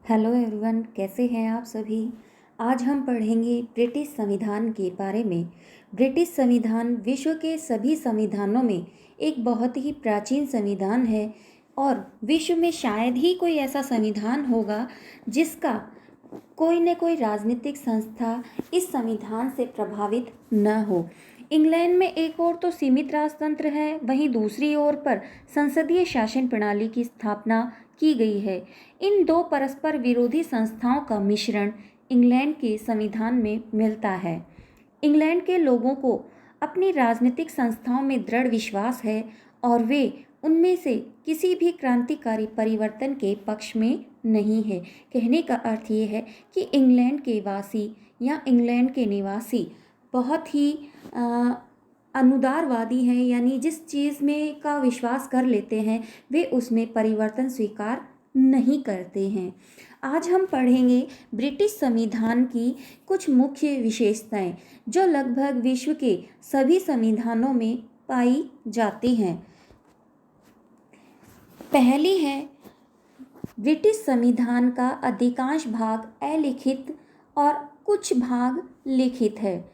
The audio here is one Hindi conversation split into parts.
हेलो एवरीवन, कैसे हैं आप सभी। आज हम पढ़ेंगे ब्रिटिश संविधान के बारे में। ब्रिटिश संविधान विश्व के सभी संविधानों में एक बहुत ही प्राचीन संविधान है और विश्व में शायद ही कोई ऐसा संविधान होगा जिसका कोई न कोई राजनीतिक संस्था इस संविधान से प्रभावित न हो। इंग्लैंड में एक ओर तो सीमित राजतंत्र है, वहीं दूसरी ओर पर संसदीय शासन प्रणाली की स्थापना की गई है। इन दो परस्पर विरोधी संस्थाओं का मिश्रण इंग्लैंड के संविधान में मिलता है। इंग्लैंड के लोगों को अपनी राजनीतिक संस्थाओं में दृढ़ विश्वास है और वे उनमें से किसी भी क्रांतिकारी परिवर्तन के पक्ष में नहीं है। कहने का अर्थ ये है कि इंग्लैंड के वासी या इंग्लैंड के निवासी बहुत ही अनुदारवादी हैं, यानी जिस चीज़ में का विश्वास कर लेते हैं वे उसमें परिवर्तन स्वीकार नहीं करते हैं। आज हम पढ़ेंगे ब्रिटिश संविधान की कुछ मुख्य विशेषताएं जो लगभग विश्व के सभी संविधानों में पाई जाती हैं। पहली है, ब्रिटिश संविधान का अधिकांश भाग अलिखित और कुछ भाग लिखित है।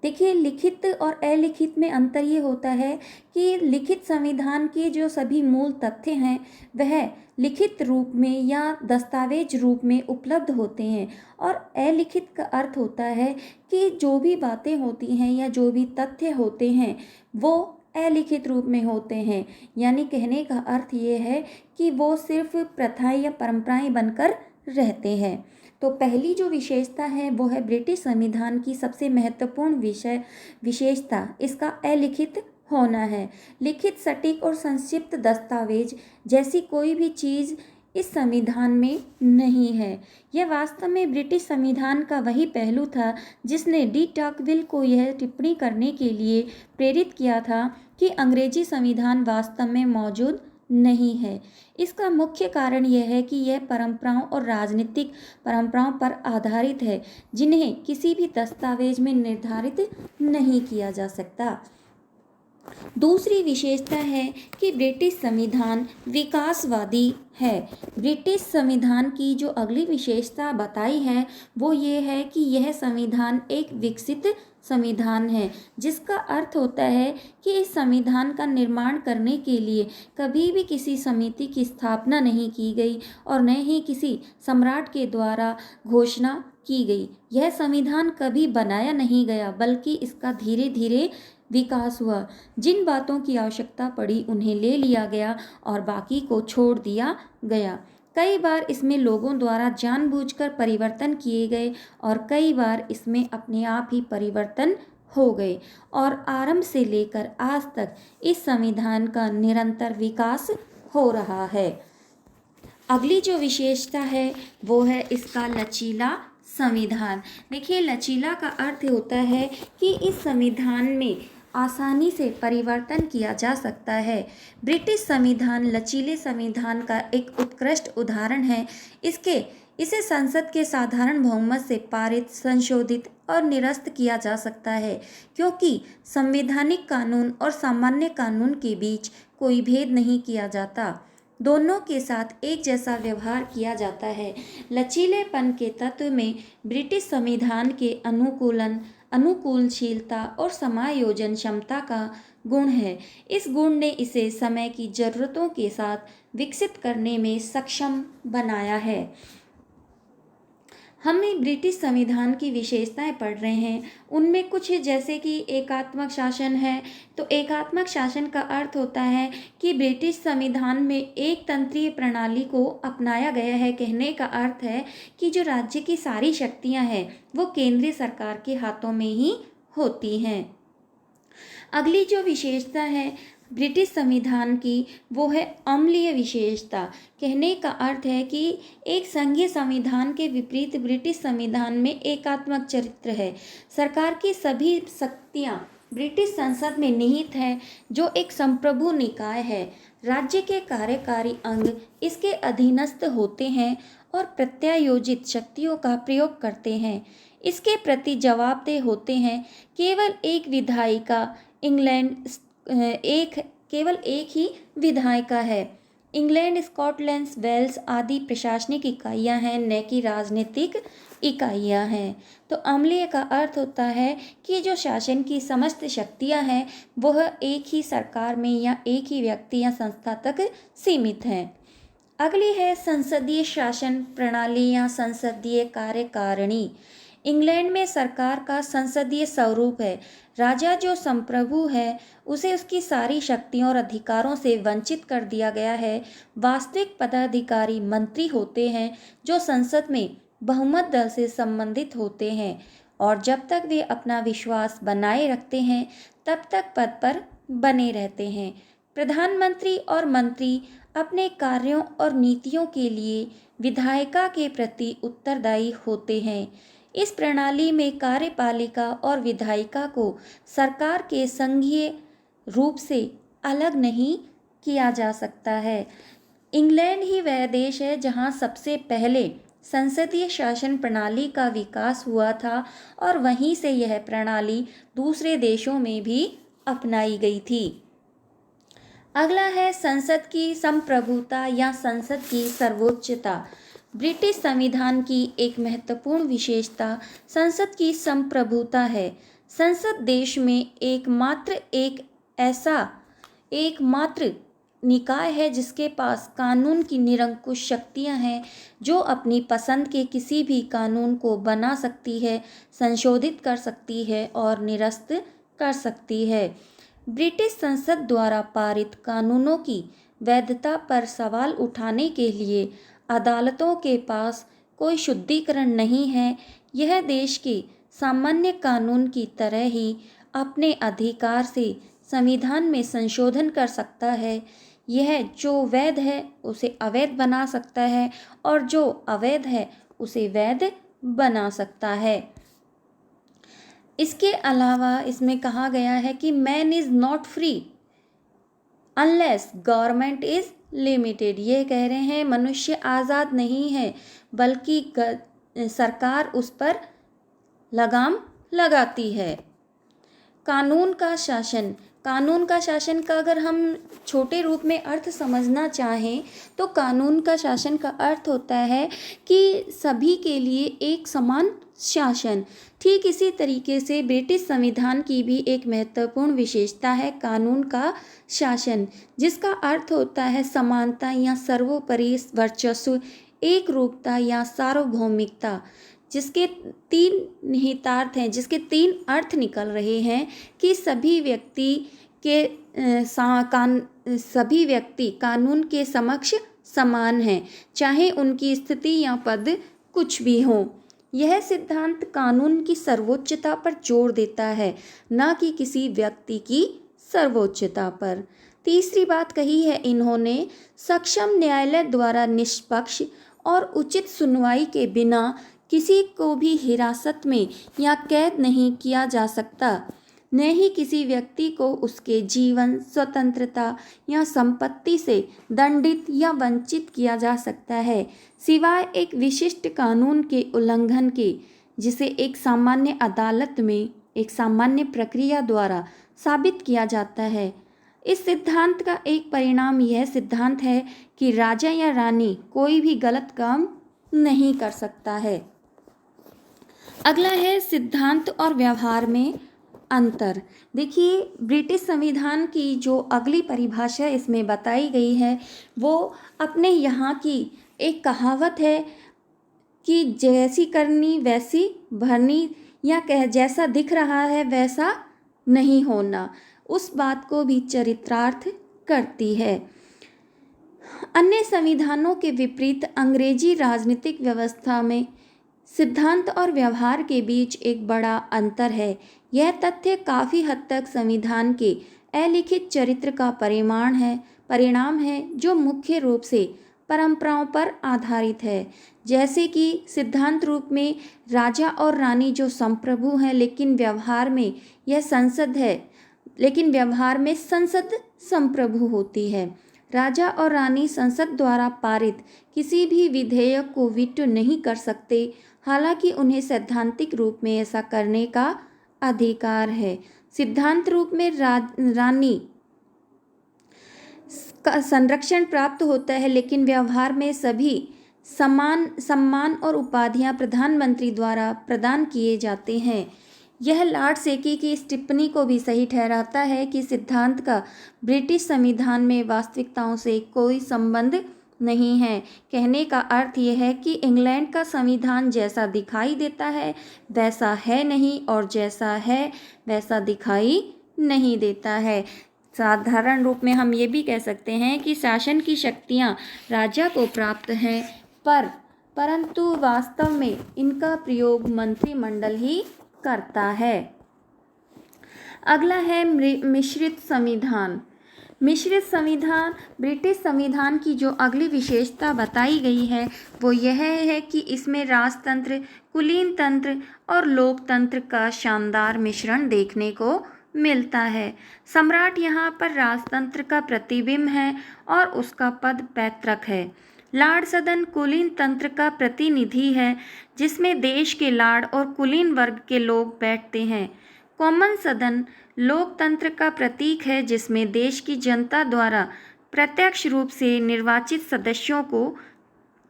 देखिए, लिखित और अलिखित में अंतर ये होता है कि लिखित संविधान के जो सभी मूल तथ्य हैं वह लिखित रूप में या दस्तावेज रूप में उपलब्ध होते हैं और अलिखित का अर्थ होता है कि जो भी बातें होती हैं या जो भी तथ्य होते हैं वो अलिखित रूप में होते हैं। यानी कहने का अर्थ ये है कि वो सिर्फ प्रथाएं या परंपराएं बनकर रहते हैं। तो पहली जो विशेषता है वो है ब्रिटिश संविधान की सबसे महत्वपूर्ण विशेषता इसका अलिखित होना है। लिखित, सटीक और संक्षिप्त दस्तावेज जैसी कोई भी चीज़ इस संविधान में नहीं है। यह वास्तव में ब्रिटिश संविधान का वही पहलू था जिसने डी टॉकविल को यह टिप्पणी करने के लिए प्रेरित किया था कि अंग्रेजी संविधान वास्तव में मौजूद नहीं है। इसका मुख्य कारण यह है कि यह परंपराओं और राजनीतिक परंपराओं पर आधारित है जिन्हें किसी भी दस्तावेज में निर्धारित नहीं किया जा सकता। दूसरी विशेषता है कि ब्रिटिश संविधान विकासवादी है। ब्रिटिश संविधान की जो अगली विशेषता बताई है वो ये है कि यह संविधान एक विकसित संविधान है, जिसका अर्थ होता है कि इस संविधान का निर्माण करने के लिए कभी भी किसी समिति की स्थापना नहीं की गई और न ही किसी सम्राट के द्वारा घोषणा की गई। यह संविधान कभी बनाया नहीं गया बल्कि इसका धीरे धीरे विकास हुआ। जिन बातों की आवश्यकता पड़ी उन्हें ले लिया गया और बाकी को छोड़ दिया गया। कई बार इसमें लोगों द्वारा जानबूझकर परिवर्तन किए गए और कई बार इसमें अपने आप ही परिवर्तन हो गए और आरंभ से लेकर आज तक इस संविधान का निरंतर विकास हो रहा है। अगली जो विशेषता है वो है इसका लचीला संविधान। देखिए, लचीला का अर्थ होता है कि इस संविधान में आसानी से परिवर्तन किया जा सकता है। ब्रिटिश संविधान लचीले संविधान का एक उत्कृष्ट उदाहरण है। इसे संसद के साधारण बहुमत से पारित, संशोधित और निरस्त किया जा सकता है क्योंकि संवैधानिक कानून और सामान्य कानून के बीच कोई भेद नहीं किया जाता। दोनों के साथ एक जैसा व्यवहार किया जाता है। लचीलेपन के तत्व में ब्रिटिश संविधान के अनुकूलशीलता और समायोजन क्षमता का गुण है। इस गुण ने इसे समय की जरूरतों के साथ विकसित करने में सक्षम बनाया है। हम ब्रिटिश संविधान की विशेषताएं पढ़ रहे हैं, उनमें कुछ जैसे कि एकात्मक शासन है। तो एकात्मक शासन का अर्थ होता है कि ब्रिटिश संविधान में एक तंत्रीय प्रणाली को अपनाया गया है। कहने का अर्थ है कि जो राज्य की सारी शक्तियां हैं वो केंद्रीय सरकार के हाथों में ही होती हैं। अगली जो विशेषता है ब्रिटिश संविधान की वो है अम्लीय विशेषता। कहने का अर्थ है कि एक संघीय संविधान के विपरीत ब्रिटिश संविधान में एकात्मक चरित्र है। सरकार की सभी शक्तियां ब्रिटिश संसद में निहित है जो एक संप्रभु निकाय है। राज्य के कार्यकारी अंग इसके अधीनस्थ होते हैं और प्रत्यायोजित शक्तियों का प्रयोग करते हैं। इसके प्रति जवाबदेह होते हैं। केवल एक विधायिका केवल एक ही विधायिका है। इंग्लैंड, स्कॉटलैंड, वेल्स आदि प्रशासनिक इकाइयां हैं, न कि राजनीतिक इकाइयां हैं। तो अम्लीय का अर्थ होता है कि जो शासन की समस्त शक्तियां हैं वह एक ही सरकार में या एक ही व्यक्ति या संस्था तक सीमित हैं। अगली है संसदीय शासन प्रणाली या संसदीय कार्यकारिणी। इंग्लैंड में सरकार का संसदीय स्वरूप है। राजा जो संप्रभु है उसे उसकी सारी शक्तियों और अधिकारों से वंचित कर दिया गया है। वास्तविक पदाधिकारी मंत्री होते हैं जो संसद में बहुमत दल से संबंधित होते हैं और जब तक वे अपना विश्वास बनाए रखते हैं तब तक पद पर बने रहते हैं। प्रधानमंत्री और मंत्री अपने कार्यों और नीतियों के लिए विधायिका के प्रति उत्तरदायी होते हैं। इस प्रणाली में कार्यपालिका और विधायिका को सरकार के संघीय रूप से अलग नहीं किया जा सकता है। इंग्लैंड ही वह देश है जहां सबसे पहले संसदीय शासन प्रणाली का विकास हुआ था और वहीं से यह प्रणाली दूसरे देशों में भी अपनाई गई थी। अगला है संसद की संप्रभुता या संसद की सर्वोच्चता। ब्रिटिश संविधान की एक महत्वपूर्ण विशेषता संसद की संप्रभुता है। संसद देश में एकमात्र निकाय है जिसके पास कानून की निरंकुश शक्तियां हैं, जो अपनी पसंद के किसी भी कानून को बना सकती है, संशोधित कर सकती है और निरस्त कर सकती है। ब्रिटिश संसद द्वारा पारित कानूनों की वैधता पर सवाल उठाने के लिए अदालतों के पास कोई शुद्धिकरण नहीं है। यह देश के सामान्य कानून की तरह ही अपने अधिकार से संविधान में संशोधन कर सकता है। यह जो वैध है उसे अवैध बना सकता है और जो अवैध है उसे वैध बना सकता है। इसके अलावा इसमें कहा गया है कि man is not free unless government is limited. ये कह रहे हैं मनुष्य आज़ाद नहीं है बल्कि सरकार उस पर लगाम लगाती है। कानून का शासन का अगर हम छोटे रूप में अर्थ समझना चाहें तो कानून का शासन का अर्थ होता है कि सभी के लिए एक समान शासन। ठीक इसी तरीके से ब्रिटिश संविधान की भी एक महत्वपूर्ण विशेषता है कानून का शासन, जिसका अर्थ होता है समानता या सर्वोपरि वर्चस्व, एक रूपता या सार्वभौमिकता, जिसके तीन निहितार्थ हैं, जिसके तीन अर्थ निकल रहे हैं कि सभी व्यक्ति कानून के समक्ष समान हैं, चाहे उनकी स्थिति या पद कुछ भी हो। यह सिद्धांत कानून की सर्वोच्चता पर जोर देता है, न कि किसी व्यक्ति की सर्वोच्चता पर। तीसरी बात कही है इन्होंने, सक्षम न्यायालय द्वारा निष्पक्ष और उचित सुनवाई के बिना किसी को भी हिरासत में या कैद नहीं किया जा सकता, न ही किसी व्यक्ति को उसके जीवन, स्वतंत्रता या संपत्ति से दंडित या वंचित किया जा सकता है, सिवाय एक विशिष्ट कानून के उल्लंघन के, जिसे एक सामान्य अदालत में एक सामान्य प्रक्रिया द्वारा साबित किया जाता है। इस सिद्धांत का एक परिणाम यह सिद्धांत है कि राजा या रानी कोई भी गलत काम नहीं कर सकता है। अगला है सिद्धांत और व्यवहार में अंतर। देखिए, ब्रिटिश संविधान की जो अगली परिभाषा इसमें बताई गई है वो अपने यहाँ की एक कहावत है कि जैसी करनी वैसी भरनी, या जैसा दिख रहा है वैसा नहीं होना, उस बात को भी चरितार्थ करती है। अन्य संविधानों के विपरीत अंग्रेजी राजनीतिक व्यवस्था में सिद्धांत और व्यवहार के बीच एक बड़ा अंतर है। यह तथ्य काफ़ी हद तक संविधान के अलिखित चरित्र का परिणाम है जो मुख्य रूप से परंपराओं पर आधारित है। जैसे कि सिद्धांत रूप में राजा और रानी जो संप्रभु हैं, लेकिन व्यवहार में संसद संप्रभु होती है। राजा और रानी संसद द्वारा पारित किसी भी विधेयक को वीटो नहीं कर सकते, हालांकि उन्हें सैद्धांतिक रूप में ऐसा करने का अधिकार है। सिद्धांत रूप में का संरक्षण प्राप्त होता है, लेकिन व्यवहार में सभी समान सम्मान और उपाधियां प्रधानमंत्री द्वारा प्रदान किए जाते हैं। यह लॉर्ड सेकी की इस टिप्पणी को भी सही ठहराता है कि सिद्धांत का ब्रिटिश संविधान में वास्तविकताओं से कोई संबंध नहीं है। कहने का अर्थ यह है कि इंग्लैंड का संविधान जैसा दिखाई देता है वैसा है नहीं, और जैसा है वैसा दिखाई नहीं देता है। साधारण रूप में हम ये भी कह सकते हैं कि शासन की शक्तियाँ राजा को प्राप्त हैं, परंतु वास्तव में इनका प्रयोग मंत्रिमंडल ही करता है। अगला है मिश्रित संविधान। मिश्रित संविधान ब्रिटिश संविधान की जो अगली विशेषता बताई गई है वो यह है कि इसमें राजतंत्र, कुलीन तंत्र और लोकतंत्र का शानदार मिश्रण देखने को मिलता है। सम्राट यहाँ पर राजतंत्र का प्रतिबिंब है और उसका पद पैतृक है। लाड़ सदन कुलीन तंत्र का प्रतिनिधि है, जिसमें देश के लाड़ और कुलीन वर्ग के लोग बैठते हैं। कॉमन सदन लोकतंत्र का प्रतीक है, जिसमें देश की जनता द्वारा प्रत्यक्ष रूप से निर्वाचित सदस्यों को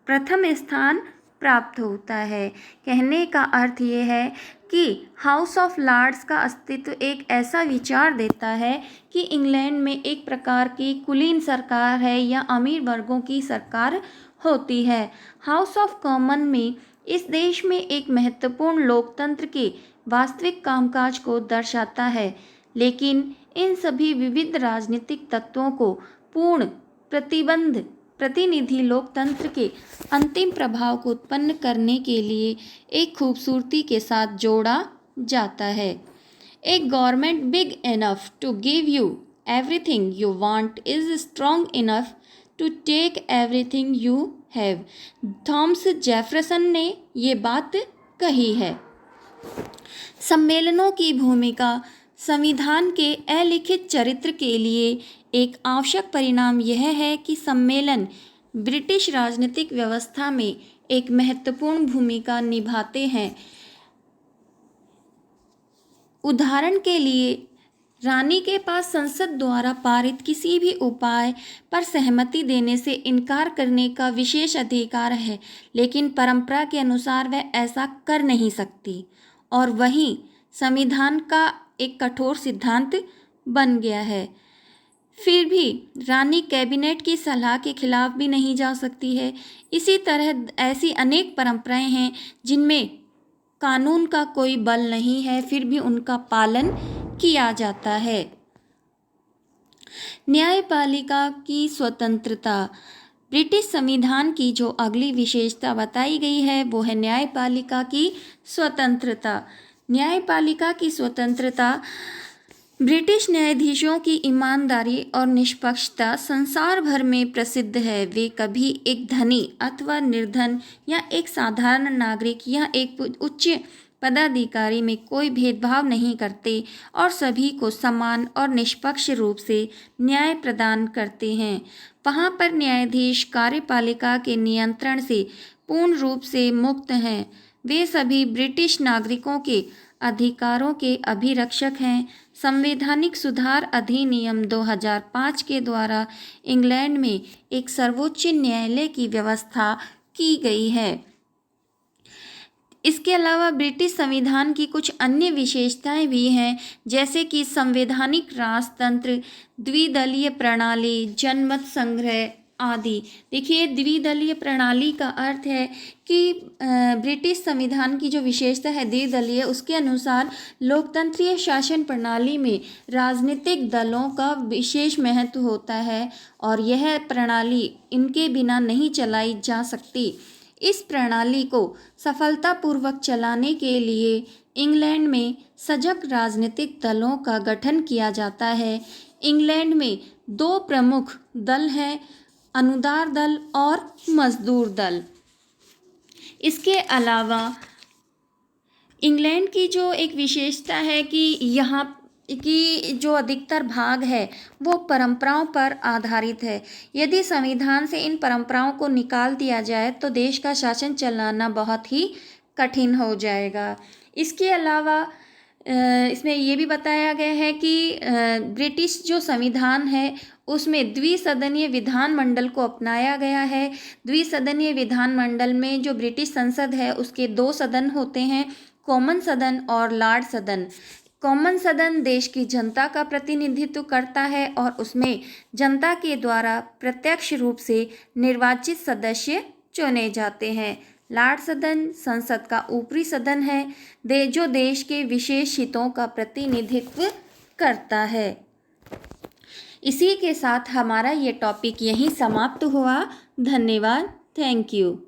प्रथम स्थान प्राप्त होता है। कहने का अर्थ ये है कि हाउस ऑफ लॉर्ड्स का अस्तित्व एक ऐसा विचार देता है कि इंग्लैंड में एक प्रकार की कुलीन सरकार है या अमीर वर्गों की सरकार होती है। हाउस ऑफ कॉमन में इस देश में एक महत्वपूर्ण लोकतंत्र के वास्तविक कामकाज को दर्शाता है, लेकिन इन सभी विविध राजनीतिक तत्वों को पूर्ण प्रतिनिधि लोकतंत्र के अंतिम प्रभाव को उत्पन्न करने के लिए एक खूबसूरती के साथ जोड़ा जाता है। एक government big enough to give you everything you want is strong enough to take everything you have. Thomas Jefferson ने ये बात कही है। सम्मेलनों की भूमिका संविधान के अलिखित चरित्र के लिए एक आवश्यक परिणाम यह है कि सम्मेलन ब्रिटिश राजनीतिक व्यवस्था में एक महत्वपूर्ण भूमिका निभाते हैं। उदाहरण के लिए, रानी के पास संसद द्वारा पारित किसी भी उपाय पर सहमति देने से इनकार करने का विशेष अधिकार है, लेकिन परंपरा के अनुसार वह ऐसा कर नहीं सकती, और वहीं संविधान का एक कठोर सिद्धांत बन गया है। फिर भी रानी कैबिनेट की सलाह के खिलाफ भी नहीं जा सकती है। इसी तरह ऐसी अनेक परंपराएं हैं जिनमें कानून का कोई बल नहीं है, फिर भी उनका पालन किया जाता है। न्यायपालिका की स्वतंत्रता। ब्रिटिश संविधान की जो अगली विशेषता बताई गई है वो है न्यायपालिका की स्वतंत्रता। न्यायपालिका की स्वतंत्रता ब्रिटिश न्यायाधीशों की ईमानदारी और निष्पक्षता संसार भर में प्रसिद्ध है। वे कभी एक धनी अथवा निर्धन या एक साधारण नागरिक या एक उच्च पदाधिकारी में कोई भेदभाव नहीं करते और सभी को समान और निष्पक्ष रूप से न्याय प्रदान करते हैं। वहाँ पर न्यायाधीश कार्यपालिका के नियंत्रण से पूर्ण रूप से मुक्त हैं। वे सभी ब्रिटिश नागरिकों के अधिकारों के अभिरक्षक हैं। संवैधानिक सुधार अधिनियम 2005 के द्वारा इंग्लैंड में एक सर्वोच्च न्यायालय की व्यवस्था की गई है। इसके अलावा ब्रिटिश संविधान की कुछ अन्य विशेषताएं भी हैं, जैसे कि संवैधानिक राजतंत्र, द्विदलीय प्रणाली, जनमत संग्रह आदि। देखिए, द्विदलीय प्रणाली का अर्थ है कि ब्रिटिश संविधान की जो विशेषता है द्विदलीय, उसके अनुसार लोकतंत्रीय शासन प्रणाली में राजनीतिक दलों का विशेष महत्व होता है और यह प्रणाली इनके बिना नहीं चलाई जा सकती। इस प्रणाली को सफलतापूर्वक चलाने के लिए इंग्लैंड में सजग राजनीतिक दलों का गठन किया जाता है। इंग्लैंड में दो प्रमुख दल हैं, अनुदार दल और मजदूर दल। इसके अलावा इंग्लैंड की जो एक विशेषता है कि यहाँ की जो अधिकतर भाग है वो परंपराओं पर आधारित है। यदि संविधान से इन परंपराओं को निकाल दिया जाए तो देश का शासन चलाना बहुत ही कठिन हो जाएगा। इसके अलावा इसमें ये भी बताया गया है कि ब्रिटिश जो संविधान है उसमें द्विसदनीय विधानमंडल को अपनाया गया है। द्विसदनीय विधानमंडल में जो ब्रिटिश संसद है उसके दो सदन होते हैं, कॉमन सदन और लॉर्ड सदन। कॉमन सदन देश की जनता का प्रतिनिधित्व करता है और उसमें जनता के द्वारा प्रत्यक्ष रूप से निर्वाचित सदस्य चुने जाते हैं। लॉर्ड सदन संसद का ऊपरी सदन है जो देश के विशेष हितों का प्रतिनिधित्व करता है। इसी के साथ हमारा ये टॉपिक यहीं समाप्त हुआ। धन्यवाद। Thank you.